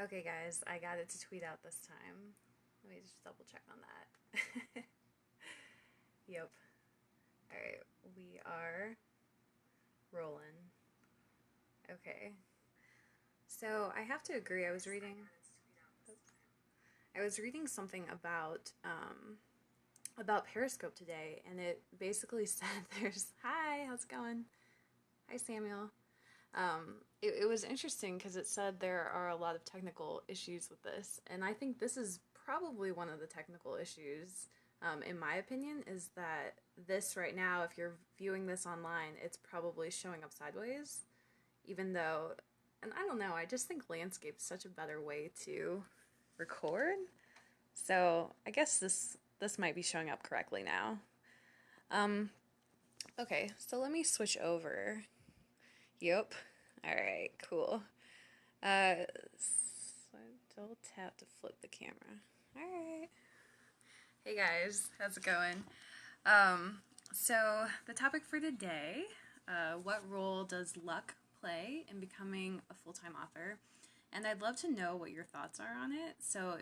Okay, guys, I got it to tweet out this time. Let me just double check on that. Yep. Alright, we are rolling. Okay. So I have to agree, I was reading something about Periscope today, and it basically said there's hi, how's it going? Hi, Samuel. It was interesting because it said there are a lot of technical issues with this, and I think this is probably one of the technical issues, in my opinion, is that this right now, if you're viewing this online, it's probably showing up sideways, even though, and I don't know, I just think landscape's such a better way to record. So I guess this might be showing up correctly now. Um, okay, so let me switch over. Yep. All right, cool. So double tap to flip the camera. All right. Hey guys, how's it going? So the topic for today, what role does luck play in becoming a full-time author? And I'd love to know what your thoughts are on it. So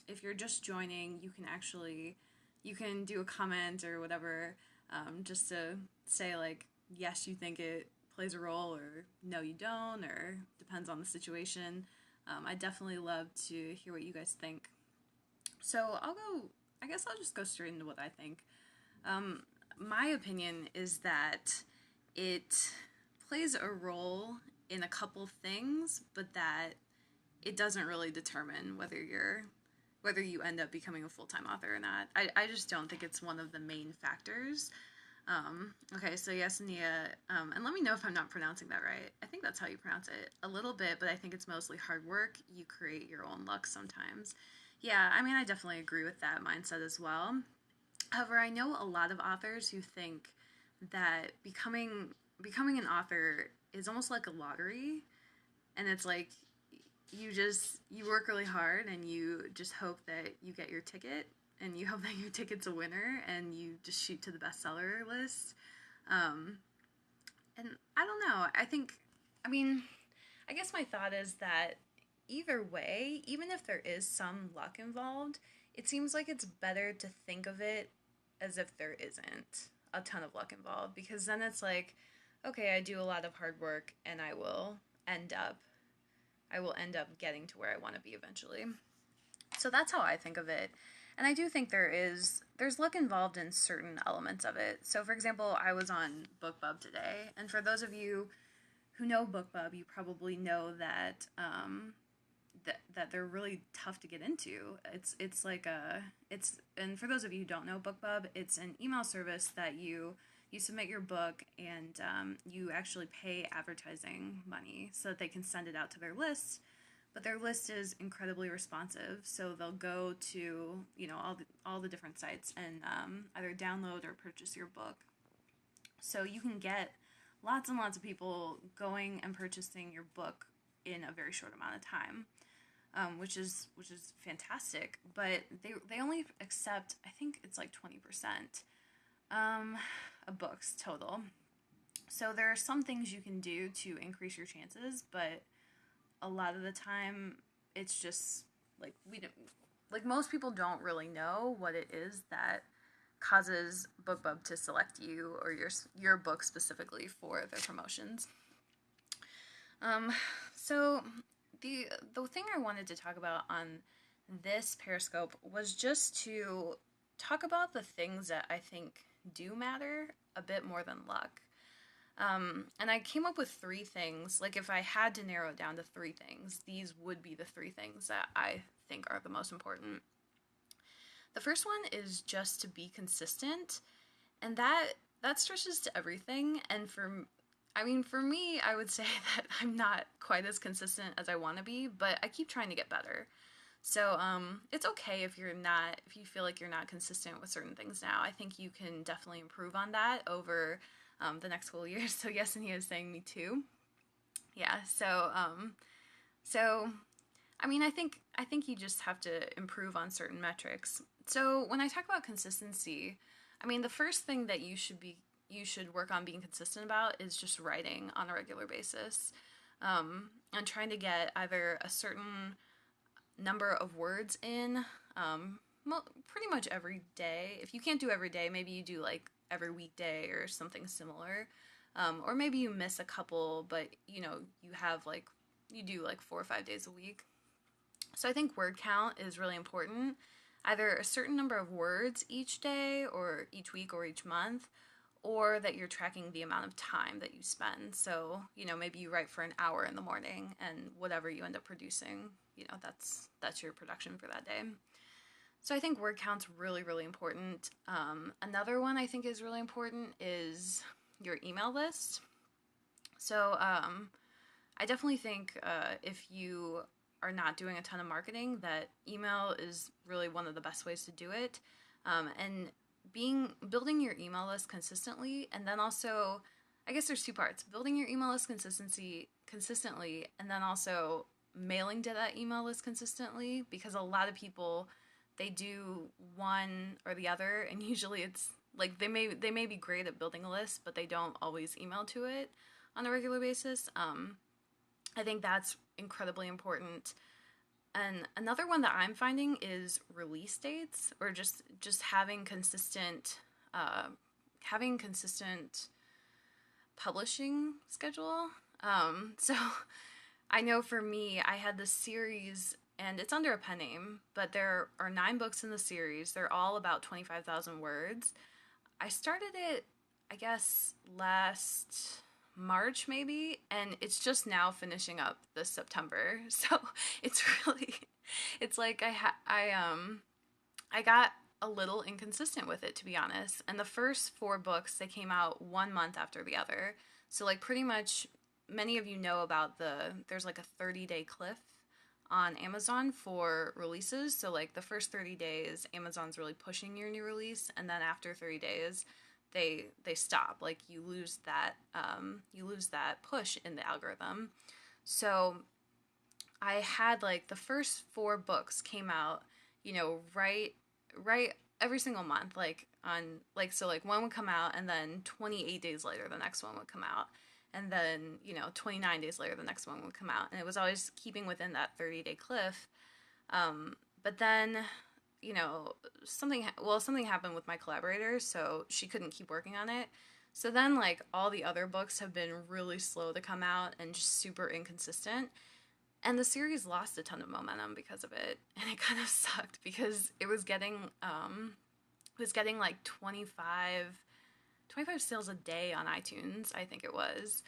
if you're just joining, you can do a comment or whatever, just to say like, yes, you think it plays a role, or no, you don't, or depends on the situation. I definitely love to hear what you guys think. So I guess I'll just go straight into what I think. My opinion is that it plays a role in a couple things, but that it doesn't really determine whether you end up becoming a full-time author or not. I just don't think it's one of the main factors. Okay, so Yesenia, and let me know if I'm not pronouncing that right. I think that's how you pronounce it. A little bit, but I think it's mostly hard work. You create your own luck sometimes. Yeah, I mean, I definitely agree with that mindset as well. However, I know a lot of authors who think that becoming an author is almost like a lottery, and it's like you work really hard and you just hope that you get your ticket, and you hope that your ticket's a winner, and you just shoot to the bestseller list. Um, and I don't know. I mean, I guess my thought is that either way, even if there is some luck involved, it seems like it's better to think of it as if there isn't a ton of luck involved, because then it's like, okay, I do a lot of hard work and end up I will end up getting to where I want to be eventually. So that's how I think of it. And I do think there's luck involved in certain elements of it. So for example, I was on Bookbub today, and for those of you who know Bookbub, you probably know that that they're really tough to get into. It's like and for those of you who don't know Bookbub, it's an email service that you submit your book, and you actually pay advertising money so that they can send it out to their list. But their list is incredibly responsive, so they'll go to all the different sites and either download or purchase your book. So you can get lots and lots of people going and purchasing your book in a very short amount of time, which is fantastic. But they only accept, I think it's like 20% of books total. So there are some things you can do to increase your chances, but a lot of the time it's just like we don't like most people don't really know what it is that causes BookBub to select you or your book specifically for their promotions. So the thing I wanted to talk about on this Periscope was just to talk about the things that I think do matter a bit more than luck. And I came up with three things. Like, if I had to narrow it down to three things, these would be the three things that I think are the most important. The first one is just to be consistent, and that stretches to everything. And for me, I would say that I'm not quite as consistent as I want to be, but I keep trying to get better. So it's okay if you feel like you're not consistent with certain things now. I think you can definitely improve on that over the next couple of years. So yes, and he is saying me too. Yeah. So I mean, I think you just have to improve on certain metrics. So when I talk about consistency, I mean the first thing that you should work on being consistent about is just writing on a regular basis. and trying to get either a certain number of words in, pretty much every day. If you can't do every day, maybe you do like every weekday or something similar. Or maybe you miss a couple, but you have like, you do like 4 or 5 days a week. So I think word count is really important. Either a certain number of words each day or each week or each month, or that you're tracking the amount of time that you spend. So, maybe you write for an hour in the morning and whatever you end up producing, that's your production for that day. So I think word count's really, really important. Another one I think is really important is your email list. So I definitely think if you are not doing a ton of marketing, that email is really one of the best ways to do it. And building your email list consistently, and then also, I guess there's two parts: building your email list consistently, and then also mailing to that email list consistently, because a lot of people, they do one or the other, and usually it's like they may be great at building a list, but they don't always email to it on a regular basis. I think that's incredibly important. And another one that I'm finding is release dates, or just having consistent publishing schedule. So I know for me, I had this series, and it's under a pen name, but there are 9 books in the series. They're all about 25,000 words. I started it, I guess, last March maybe, and it's just now finishing up this September. So it's like I got a little inconsistent with it, to be honest. And the first 4 books, they came out 1 month after the other. So like pretty much, many of you know about there's like a 30-day cliff on Amazon for releases. So like the first 30 days, Amazon's really pushing your new release, and then after 30 days, they stop. Like you lose that push in the algorithm. So I had like the first 4 books came out, right every single month, so one would come out, and then 28 days later the next one would come out, and then 29 days later the next one would come out, and it was always keeping within that 30-day cliff. But then something happened with my collaborator, so she couldn't keep working on it. So then like all the other books have been really slow to come out and just super inconsistent. And the series lost a ton of momentum because of it, and it kind of sucked because it was getting like 25 sales a day on iTunes, I think it was,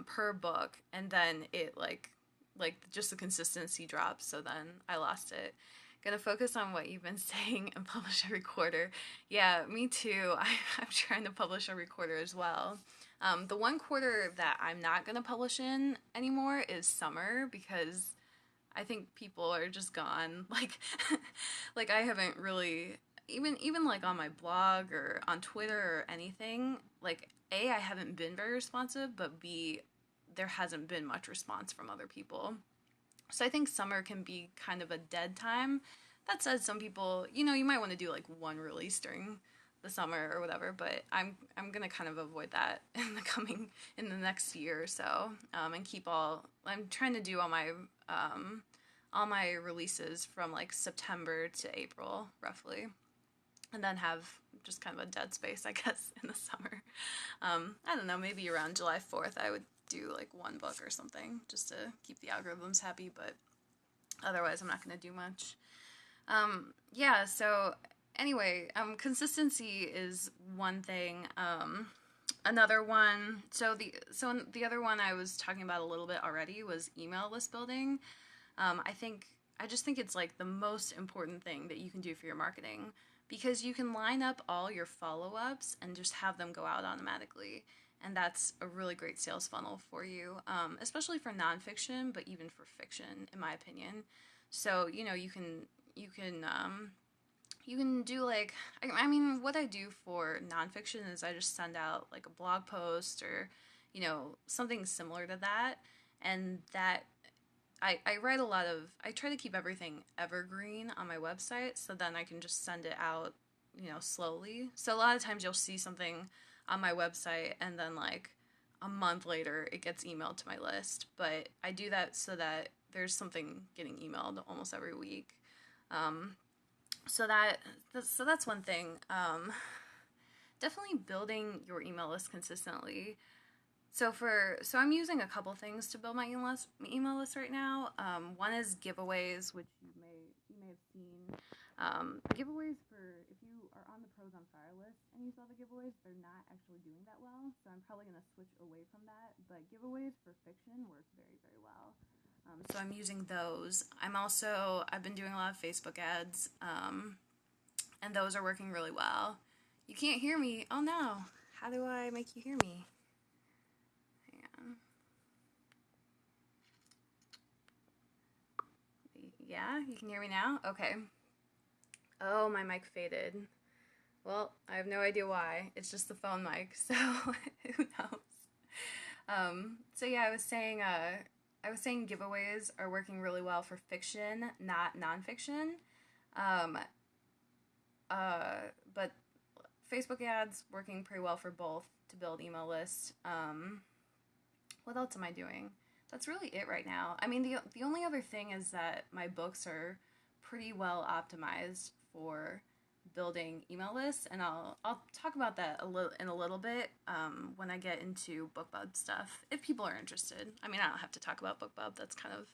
per book, and then it like just the consistency dropped. So then I lost it. Gonna focus on what you've been saying and publish every quarter. Yeah, me too. I'm trying to publish every quarter as well. The one quarter that I'm not gonna publish in anymore is summer, because I think people are just gone. Like I haven't really, even like on my blog or on Twitter or anything, like A, I haven't been very responsive, but B, there hasn't been much response from other people. So I think summer can be kind of a dead time. That said, some people, you might want to do like one release during the summer or whatever, but I'm gonna kind of avoid that in the next year or so, and I'm trying to do all my releases from like September to April roughly, and then have just kind of a dead space, I guess, in the summer. I don't know, maybe around July 4th I would do like one book or something just to keep the algorithms happy, but otherwise I'm not going to do much. Yeah, so anyway, consistency is one thing. Another one, so the other one I was talking about a little bit already was email list building. I just think it's like the most important thing that you can do for your marketing, because you can line up all your follow-ups and just have them go out automatically. And that's a really great sales funnel for you, especially for nonfiction, but even for fiction, in my opinion. So, you can do like, what I do for nonfiction is I just send out like a blog post or, something similar to that. And that I try to keep everything evergreen on my website, so then I can just send it out, slowly. So a lot of times you'll see something on my website, and then like a month later it gets emailed to my list. But I do that so that there's something getting emailed almost every week. So that's one thing. Definitely building your email list consistently. So I'm using a couple things to build my email list right now. One is giveaways, which you may have seen. Giveaways, for if you are on the Pros on Fire list and you saw the giveaways, they're not actually doing that well. So I'm probably going to switch away from that. But giveaways for fiction work very, very well. So I'm using those. I've been doing a lot of Facebook ads, and those are working really well. You can't hear me. Oh no. How do I make you hear me? Hang on. Yeah, you can hear me now? Okay. Oh, my mic faded. Well, I have no idea why. It's just the phone mic, so who knows? So yeah, I was saying giveaways are working really well for fiction, not nonfiction. But Facebook ads working pretty well for both to build email lists. What else am I doing? That's really it right now. I mean, the only other thing is that my books are pretty well optimized for building email lists, and I'll talk about that in a little bit when I get into Bookbub stuff, if people are interested. I mean, I don't have to talk about Bookbub. That's kind of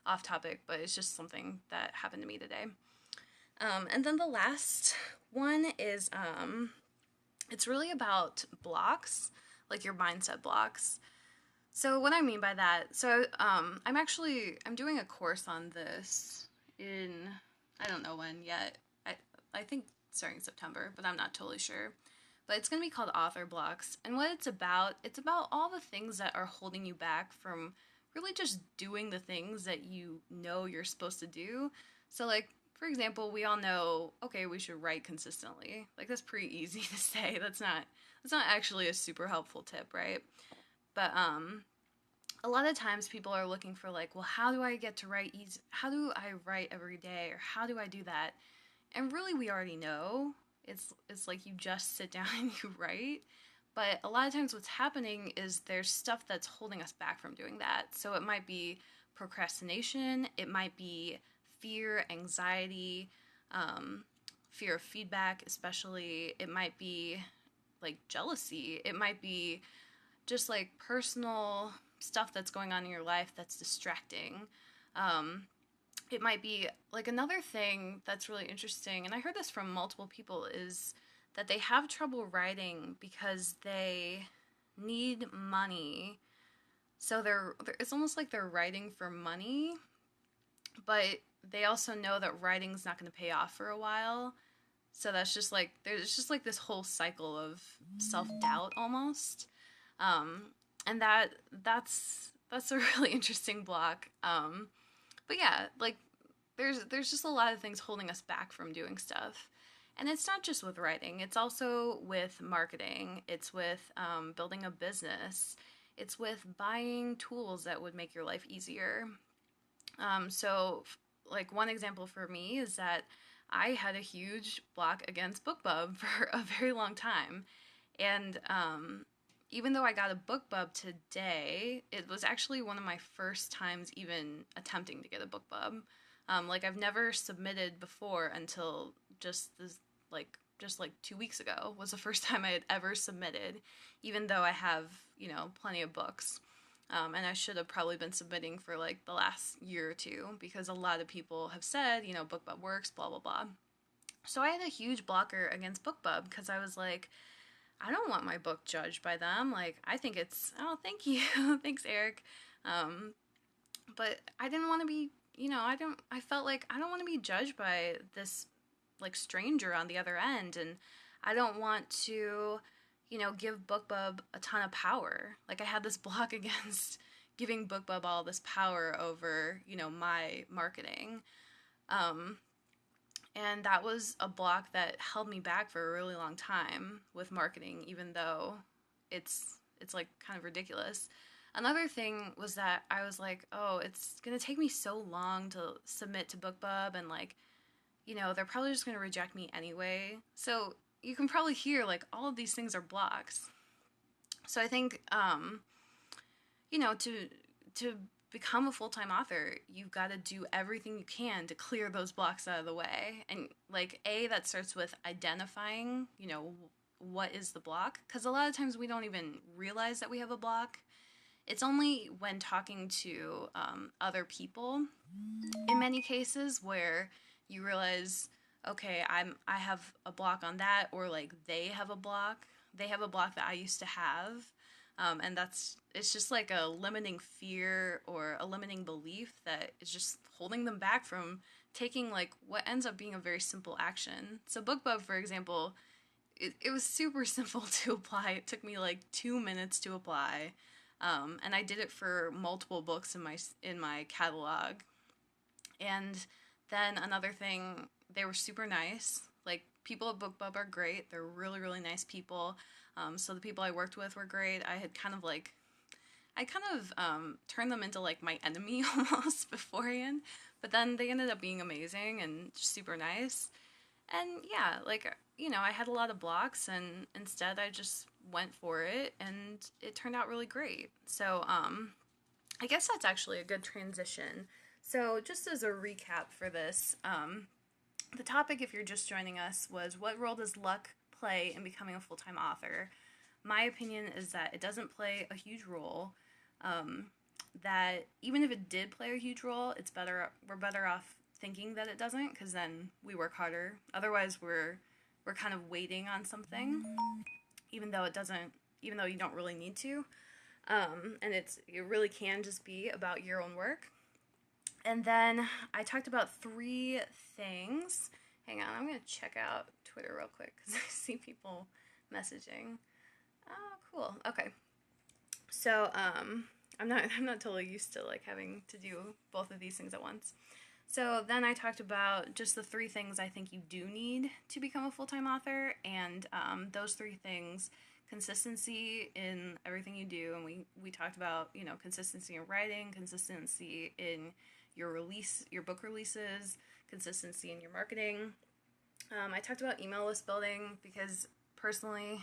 off topic, but it's just something that happened to me today. And then the last one is it's really about blocks, like your mindset blocks. So what I mean by that, I'm doing a course on this in, I don't know when yet. I think starting September, but I'm not totally sure. But it's going to be called Author Blocks. And what it's about all the things that are holding you back from really just doing the things that you know you're supposed to do. So like, for example, we all know, okay, we should write consistently. Like, that's pretty easy to say. That's not actually a super helpful tip, right? But a lot of times people are looking for like, well, how do I get to write easy? How do I write every day, or how do I do that? And really, we already know. It's like you just sit down and you write. But a lot of times what's happening is there's stuff that's holding us back from doing that. So it might be procrastination, it might be fear, anxiety, fear of feedback especially. It might be like jealousy. It might be just like personal stuff that's going on in your life that's distracting. It might be like another thing that's really interesting, and I heard this from multiple people, is that they have trouble writing because they need money. So it's almost like they're writing for money, but they also know that writing's not going to pay off for a while. So there's just like this whole cycle of self-doubt almost. And that's a really interesting block. But yeah, like there's just a lot of things holding us back from doing stuff. And it's not just with writing, it's also with marketing, it's with building a business, it's with buying tools that would make your life easier. So like one example for me is that I had a huge block against Bookbub for a very long time. And even though I got a Bookbub today, it was actually one of my first times even attempting to get a Bookbub. Like I've never submitted before until just 2 weeks ago was the first time I had ever submitted, even though I have, plenty of books. And I should have probably been submitting for like the last year or two, because a lot of people have said, Bookbub works, blah, blah, blah. So I had a huge blocker against Bookbub because I was like, I don't want my book judged by them. Like, I think oh, thank you. Thanks, Eric. But I didn't want to be, I felt like I don't want to be judged by this like stranger on the other end. And I don't want to, give Bookbub a ton of power. Like I had this block against giving Bookbub all this power over, my marketing. And that was a block that held me back for a really long time with marketing, even though it's like kind of ridiculous. Another thing was that I was like, oh, it's going to take me so long to submit to Bookbub, and like, they're probably just going to reject me anyway. So you can probably hear like all of these things are blocks. So I think to become a full-time author, you've got to do everything you can to clear those blocks out of the way. And like that starts with identifying, what is the block, because a lot of times we don't even realize that we have a block. It's only when talking to other people, in many cases, where you realize, okay, I have a block on that, or like they have a block that I used to have. And it's just like a limiting fear or a limiting belief that is just holding them back from taking like what ends up being a very simple action. So Bookbub, for example, it was super simple to apply. It took me like 2 minutes to apply. And I did it for multiple books in my catalog. And then another thing, they were super nice. Like, people at Bookbub are great. They're really, really nice people. So the people I worked with were great. I kind of turned them into like my enemy almost beforehand, but then they ended up being amazing and super nice. And yeah, like, I had a lot of blocks, and instead I just went for it, and it turned out really great. So I guess that's actually a good transition. So just as a recap for this, the topic, if you're just joining us, was what role does luck play in becoming a full-time author? My opinion is that it doesn't play a huge role. That even if it did play a huge role, we're better off thinking that it doesn't, because then we work harder. Otherwise, we're kind of waiting on something, even though you don't really need to. And it really can just be about your own work. And then I talked about 3 things. Hang on, I'm going to check out Twitter real quick because I see people messaging. Oh, cool. Okay. So, I'm not totally used to like having to do both of these things at once. So then I talked about just the 3 things I think you do need to become a full-time author, and those 3 things: consistency in everything you do, and we talked about, consistency in writing, consistency in your book releases, consistency in your marketing. I talked about email list building, because personally,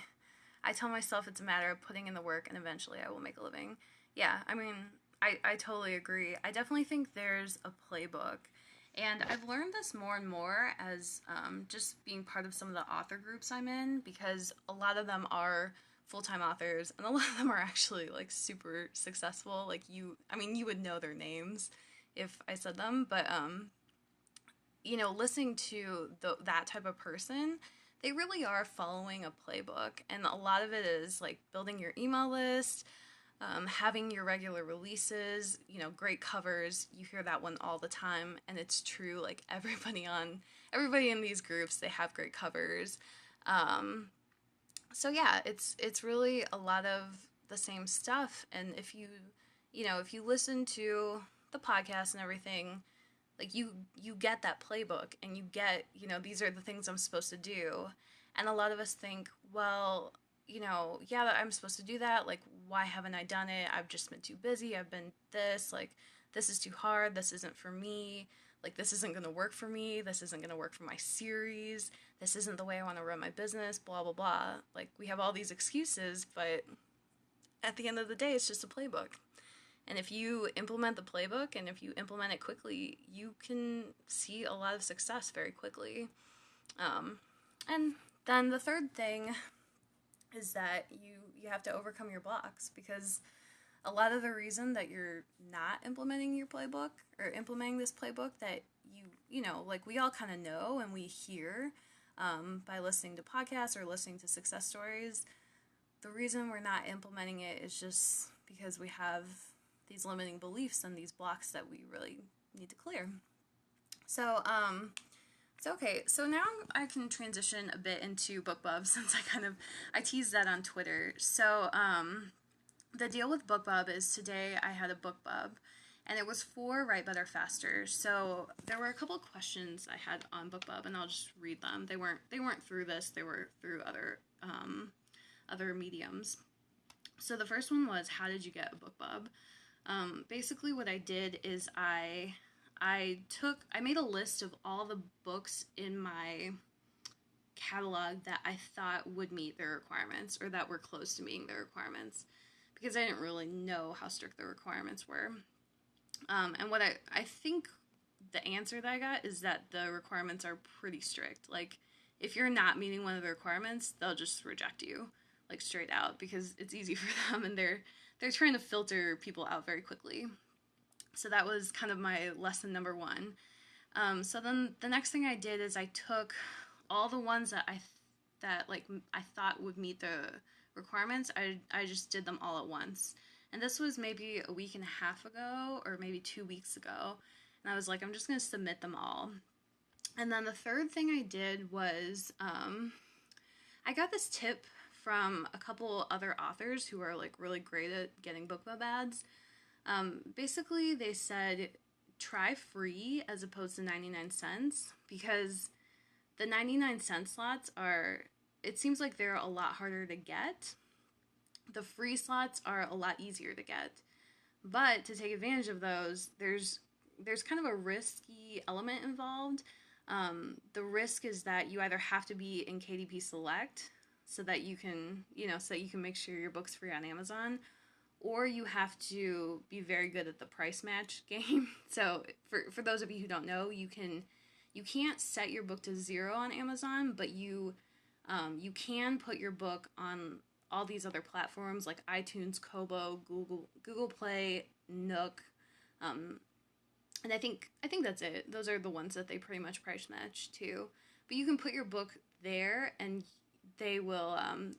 I tell myself it's a matter of putting in the work, and eventually I will make a living. Yeah, I mean, I totally agree. I definitely think there's a playbook, and I've learned this more and more as just being part of some of the author groups I'm in, because a lot of them are full-time authors, and a lot of them are actually like super successful. Like, you would know their names if I said them, but listening to that type of person, they really are following a playbook, and a lot of it is like building your email list, having your regular releases, great covers. You hear that one all the time, and it's true. Like, everybody in these groups, they have great covers. So yeah, it's really a lot of the same stuff. And if you listen to the podcast and everything, like, you get that playbook, and you get, these are the things I'm supposed to do. And a lot of us think, well, yeah, I'm supposed to do that. Like, why haven't I done it? I've just been too busy. I've been this, like, this is too hard. This isn't for me. Like, this isn't going to work for me. This isn't going to work for my series. This isn't the way I want to run my business, blah, blah, blah. Like, we have all these excuses, but at the end of the day, it's just a playbook. And if you implement the playbook, and if you implement it quickly, you can see a lot of success very quickly. And then the third thing is that you have to overcome your blocks, because a lot of the reason that you're not implementing your playbook, or implementing this playbook that like, we all kind of know and we hear by listening to podcasts or listening to success stories, the reason we're not implementing it is just because we have these limiting beliefs and these blocks that we really need to clear. So, okay, so now I can transition a bit into Bookbub, since I teased that on Twitter. So, the deal with Bookbub is today I had a Bookbub, and it was for Write Better Faster. So there were a couple questions I had on Bookbub, and I'll just read them. They weren't through this, they were through other mediums. So the first one was, how did you get a Bookbub? Basically what I did is I made a list of all the books in my catalog that I thought would meet their requirements, or that were close to meeting their requirements. because I didn't really know how strict the requirements were. And what I think the answer that I got is that the requirements are pretty strict. Like, if you're not meeting one of the requirements, they'll just reject you, like, straight out, because it's easy for them, and they're trying to filter people out very quickly. So that was kind of my lesson number one. So then the next thing I did is I took all the ones that I thought would meet the requirements. I just did them all at once. And this was maybe a week and a half ago, or maybe 2 weeks ago. And I was like, I'm just going to submit them all. And then the third thing I did was, I got this tip from a couple other authors who are like really great at getting Bookbub ads. Basically, they said, try free as opposed to 99 cents, because the 99-cent slots it seems like they're a lot harder to get. The free slots are a lot easier to get. But to take advantage of those, there's kind of a risky element involved. The risk is that you either have to be in KDP Select so that you can make sure your book's free on Amazon, or you have to be very good at the price match game. So for those of you who don't know, you can't set your book to 0 on Amazon, but you can put your book on all these other platforms like iTunes, Kobo, Google Play, Nook, and I think that's it. Those are the ones that they pretty much price match to. But you can put your book there, and they will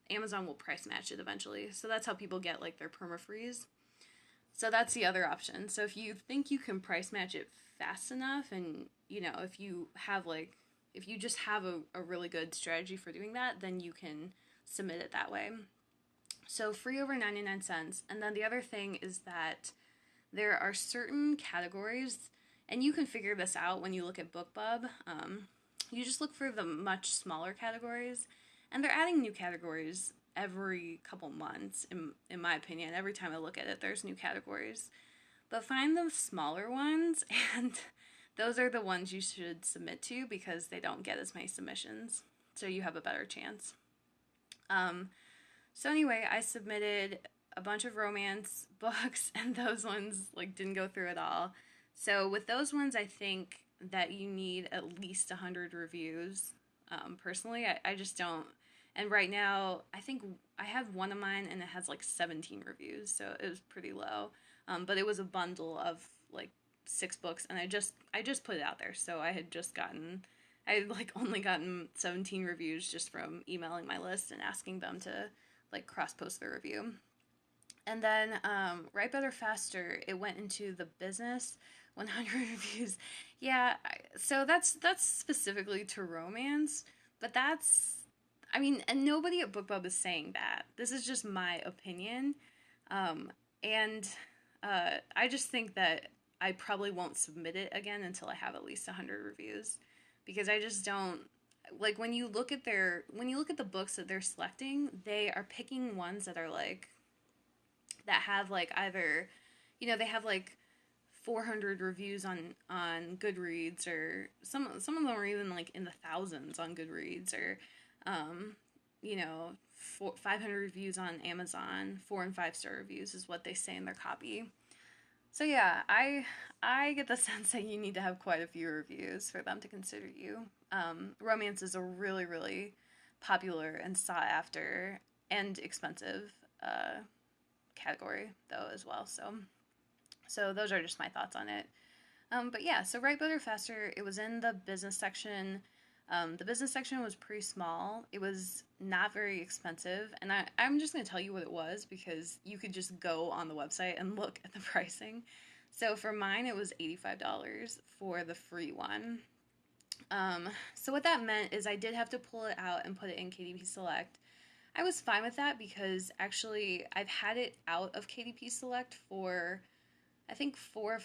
Amazon will price match it eventually. So that's how people get like their perma-frees. So that's the other option. So if you think you can price match it fast enough, and if you just have a really good strategy for doing that, then you can submit it that way. So free over 99 cents. And then the other thing is that there are certain categories, and you can figure this out when you look at Bookbub. You just look for the much smaller categories, and they're adding new categories every couple months, in my opinion. Every time I look at it, there's new categories. But find the smaller ones, and those are the ones you should submit to, because they don't get as many submissions, so you have a better chance. So anyway, I submitted a bunch of romance books, and those ones didn't go through at all. So with those ones, I think that you need at least 100 reviews. Personally, I just don't. And right now, I think I have one of mine, and it has 17 reviews, so it was pretty low. But it was a bundle of 6 books, and I just put it out there. So I had only gotten 17 reviews just from emailing my list and asking them to cross-post the review. And then Write Better Faster, it went into the business, 100 reviews. Yeah, so that's specifically to romance, but and nobody at Bookbub is saying that. This is just my opinion, and I just think that I probably won't submit it again until I have at least 100 reviews, because I just don't. When you look at the books that they're selecting, they are picking ones that are that have either, they have 400 reviews on Goodreads, or some of them are even in the thousands on Goodreads, or 500 reviews on Amazon. 4 and 5 star reviews is what they say in their copy. So yeah, I get the sense that you need to have quite a few reviews for them to consider you. Romance is a really, really popular and sought after and expensive category though as well. So those are just my thoughts on it. But yeah, so Write Better Faster, it was in the business section. The business section was pretty small. It was not very expensive, and I'm just going to tell you what it was, because you could just go on the website and look at the pricing. So for mine, it was $85 for the free one. So what that meant is I did have to pull it out and put it in KDP Select. I was fine with that, because actually I've had it out of KDP Select for, I think, four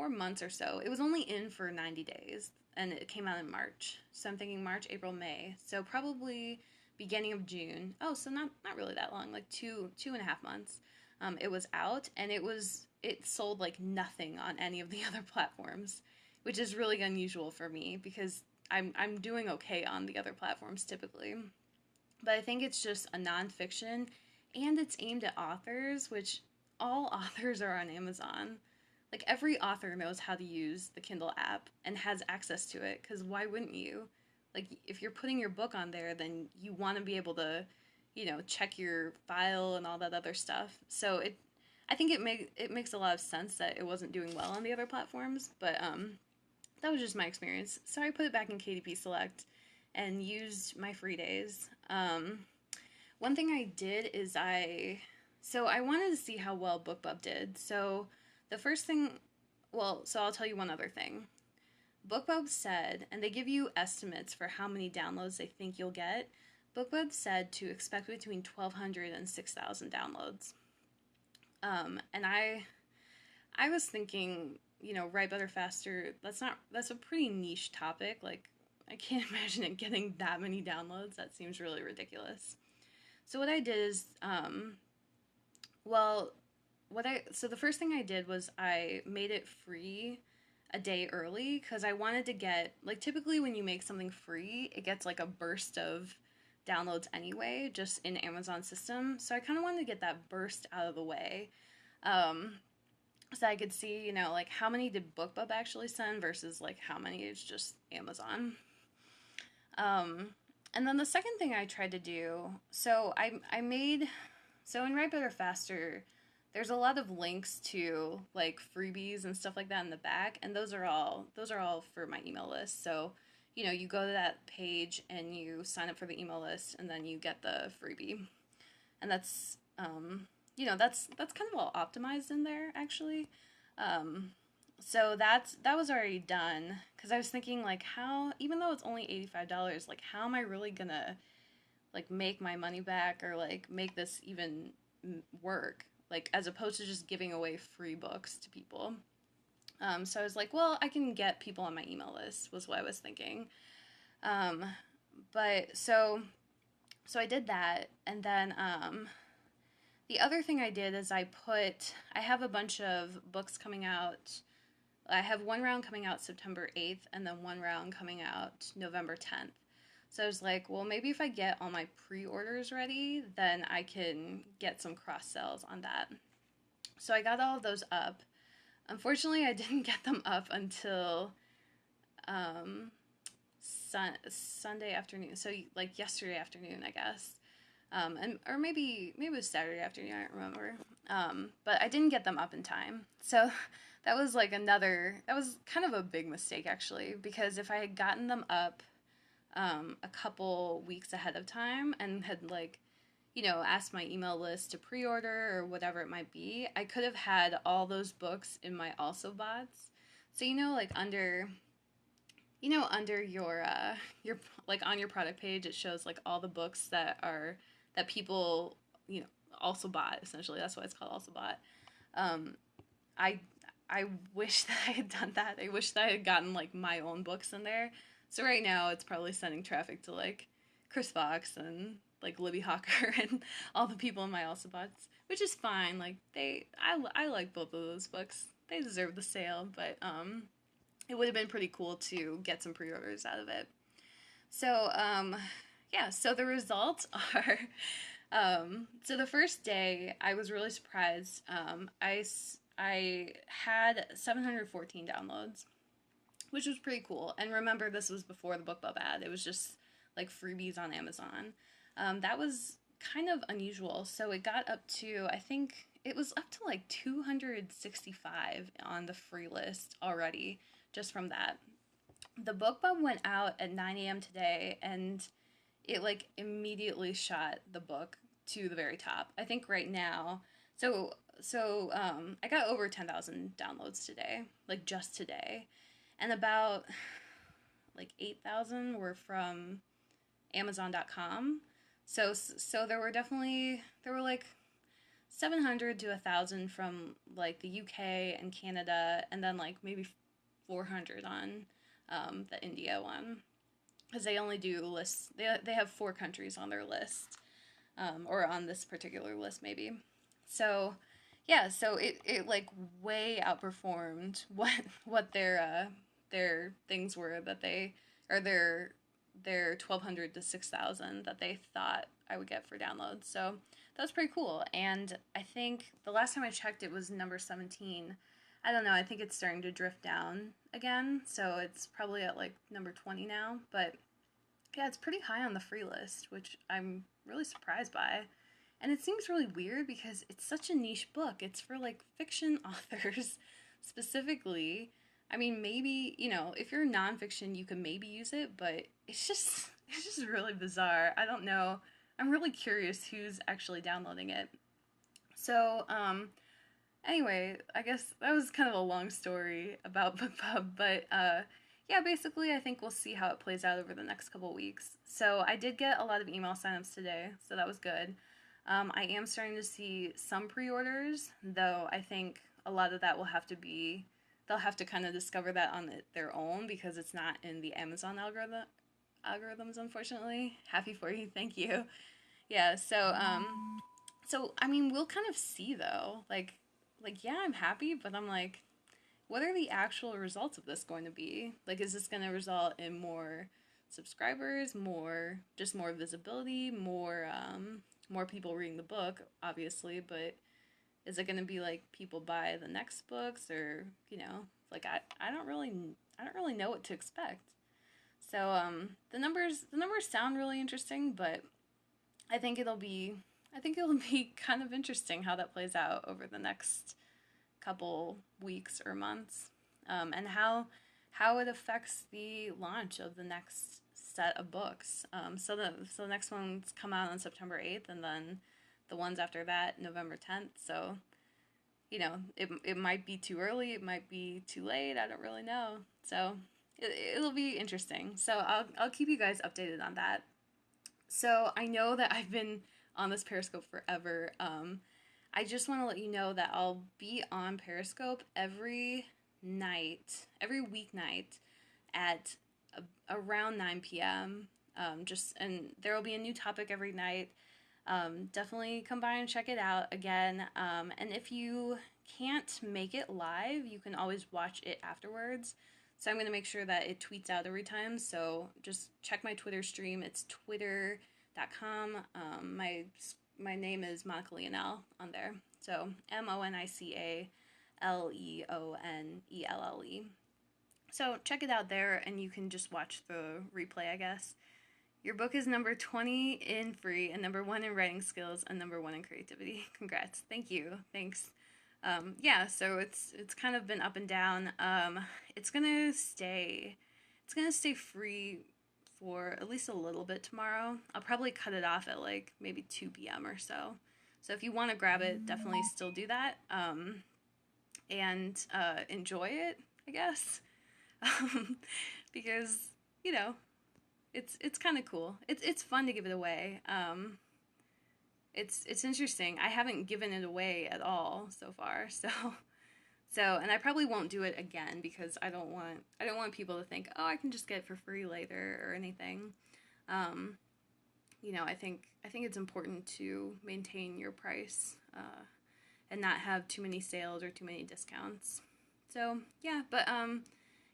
months or so. It was only in for 90 days, and it came out in March. So I'm thinking March, April, May. So probably beginning of June. Oh, so not really that long, 2.5 months. It was out, and it sold nothing on any of the other platforms, which is really unusual for me, because I'm doing okay on the other platforms typically. But I think it's just a nonfiction and it's aimed at authors, which all authors are on Amazon. Like, every author knows how to use the Kindle app and has access to it, because why wouldn't you? Like, if you're putting your book on there, then you want to be able to, check your file and all that other stuff. So I think it makes a lot of sense that it wasn't doing well on the other platforms, but that was just my experience. So I put it back in KDP Select and used my free days. One thing I did is I wanted to see how well Bookbub did. So the first thing, so I'll tell you one other thing. Bookbub said, and they give you estimates for how many downloads they think you'll get. Bookbub said to expect between 1,200 and 6,000 downloads. And I was thinking, Write Better Faster, that's a pretty niche topic. Like, I can't imagine it getting that many downloads. That seems really ridiculous. So what I did is, so the first thing I did was I made it free a day early, because I wanted to get, like, typically when you make something free, it gets like a burst of downloads anyway, just in Amazon's system. So I kind of wanted to get that burst out of the way, so I could see, like, how many did Bookbub actually send versus, like, how many is just Amazon. And then the second thing I tried to do, so in Write Better Faster, there's a lot of links to, like, freebies and stuff like that in the back, and those are all for my email list. So, you go to that page and you sign up for the email list, and then you get the freebie. And that's, that's kind of all optimized in there, actually. So that was already done, because I was thinking, like, how, even though it's only $85, like, how am I really gonna, like, make my money back, or, like, make this even work, like, as opposed to just giving away free books to people. So I was like, well, I can get people on my email list, was what I was thinking. But so I did that, and then the other thing I did is I have a bunch of books coming out. I have one round coming out September 8th, and then one round coming out November 10th. So I was like, well, maybe if I get all my pre-orders ready, then I can get some cross-sells on that. So I got all of those up. Unfortunately, I didn't get them up until Sunday afternoon. So, like, yesterday afternoon, I guess. Or maybe it was Saturday afternoon, I don't remember. But I didn't get them up in time. So that was that was kind of a big mistake, actually, because if I had gotten them up a couple weeks ahead of time and had, like, asked my email list to pre-order or whatever it might be, I could have had all those books in my also bots. So, like, under your like, on your product page, it shows, like, all the books that people, also bought, essentially. That's why it's called also bought. I wish that I had done that. I wish that I had gotten, like, my own books in there. So right now it's probably sending traffic to, like, Chris Fox and, like, Libby Hawker and all the people in my also bots, which is fine. Like, I like both of those books. They deserve the sale, but it would have been pretty cool to get some pre-orders out of it. So so the results are, so the first day I was really surprised. I had 714 downloads, which was pretty cool. And remember, this was before the Bookbub ad. It was just, like, freebies on Amazon. That was kind of unusual. So it got up to, I think it was up to, like, 265 on the free list already, just from that. The Bookbub went out at 9 a.m. today, and it, like, immediately shot the book to the very top. I think right now, so I got over 10,000 downloads today, like, just today, and about, like, 8,000 were from Amazon.com. So there were like 700 to 1,000 from, like, the UK and Canada, and then, like, maybe 400 on the India one, because they only do lists. They have 4 countries on their list, or on this particular list maybe. So yeah, so it like way outperformed what their things were, that they, or their 1,200 to 6,000 that they thought I would get for downloads. So that was pretty cool. And I think the last time I checked, it was number 17. I don't know. I think it's starting to drift down again. So it's probably at like number 20 now. But yeah, it's pretty high on the free list, which I'm really surprised by. And it seems really weird because it's such a niche book. It's for like fiction authors specifically. I mean, maybe, you know, if you're nonfiction, you can maybe use it, but it's just really bizarre. I don't know. I'm really curious who's actually downloading it. So, anyway, I guess that was kind of a long story about Bookbub, but yeah, basically I think we'll see how it plays out over the next couple weeks. So I did get a lot of email signups today, so that was good. I am starting to see some pre-orders, though I think a lot of that will have to be, they'll have to kind of discover that on their own because it's not in the Amazon algorithms, unfortunately. Happy for you, thank you. Yeah, so I mean, we'll kind of see though. Like yeah, I'm happy, but I'm like, what are the actual results of this going to be? Like, is this going to result in more subscribers, more visibility, more people reading the book, obviously, but is it going to be like people buy the next books, or, you know, like I don't really know what to expect. So the numbers sound really interesting, but I think it'll be kind of interesting how that plays out over the next couple weeks or months, and how it affects the launch of the next set of books. So the next ones come out on September 8th, and then the ones after that November 10th. So, you know, it might be too early, it might be too late. I don't really know. So it'll be interesting. So I'll keep you guys updated on that. So I know that I've been on this Periscope forever. I just want to let you know that I'll be on Periscope every weeknight at around 9 p.m. And there will be a new topic every night. Definitely come by and check it out again. And if you can't make it live, you can always watch it afterwards. So I'm going to make sure that it tweets out every time. So just check my Twitter stream. It's twitter.com. My name is Monica Leonell on there. So MonicaleOnelle. So check it out there, and you can just watch the replay, I guess. Your book is number 20 in free, and number 1 in writing skills, and number 1 in creativity. Congrats. Thank you. Thanks. Yeah, so it's kind of been up and down. It's gonna stay free for at least a little bit tomorrow. I'll probably cut it off at like maybe 2 p.m. or so. So if you want to grab it, definitely still do that. And enjoy it, I guess. Because, you know, it's kind of cool. It's fun to give it away. It's interesting. I haven't given it away at all so far. So, and I probably won't do it again because I don't want people to think, oh, I can just get it for free later or anything. You know, I think it's important to maintain your price and not have too many sales or too many discounts. So yeah, but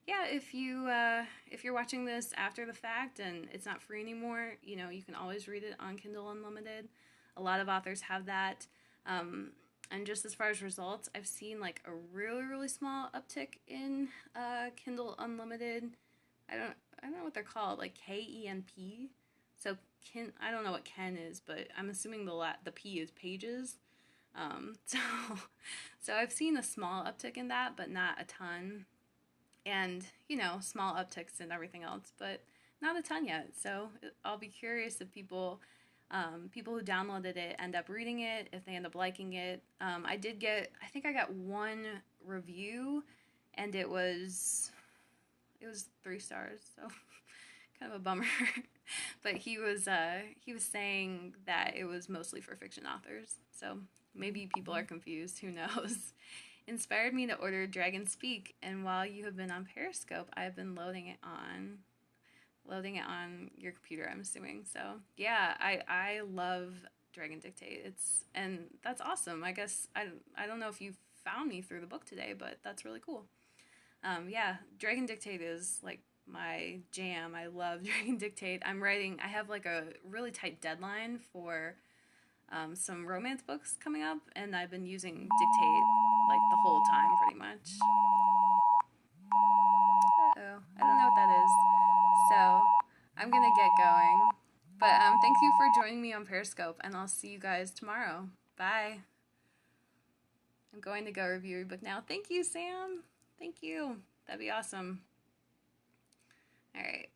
yeah, if you're watching this after the fact and it's not free anymore, you know, you can always read it on Kindle Unlimited. A lot of authors have that. And just as far as results, I've seen like a really, really small uptick in Kindle Unlimited. I don't know what they're called, like KENP. So I don't know what Ken is, but I'm assuming the P is pages. So I've seen a small uptick in that, but not a ton. And, you know, small upticks and everything else, but not a ton yet. So I'll be curious if people who downloaded it end up reading it, if they end up liking it. I think I got one review, and it was 3 stars, so kind of a bummer. But he was saying that it was mostly for fiction authors, so maybe people are confused, who knows. Inspired me to order Dragon Speak, and while you have been on Periscope, I've been loading it on your computer, I'm assuming. So yeah, I love Dragon Dictate. And that's awesome. I guess I don't know if you found me through the book today, but that's really cool. Yeah, Dragon Dictate is like my jam. I love doing dictate. I have like a really tight deadline for some romance books coming up, and I've been using dictate like the whole time pretty much. Uh-oh, I don't know what that is. So I'm gonna get going. But thank you for joining me on Periscope, and I'll see you guys tomorrow. Bye. I'm going to go review your book now. Thank you, Sam. Thank you. That'd be awesome. All right.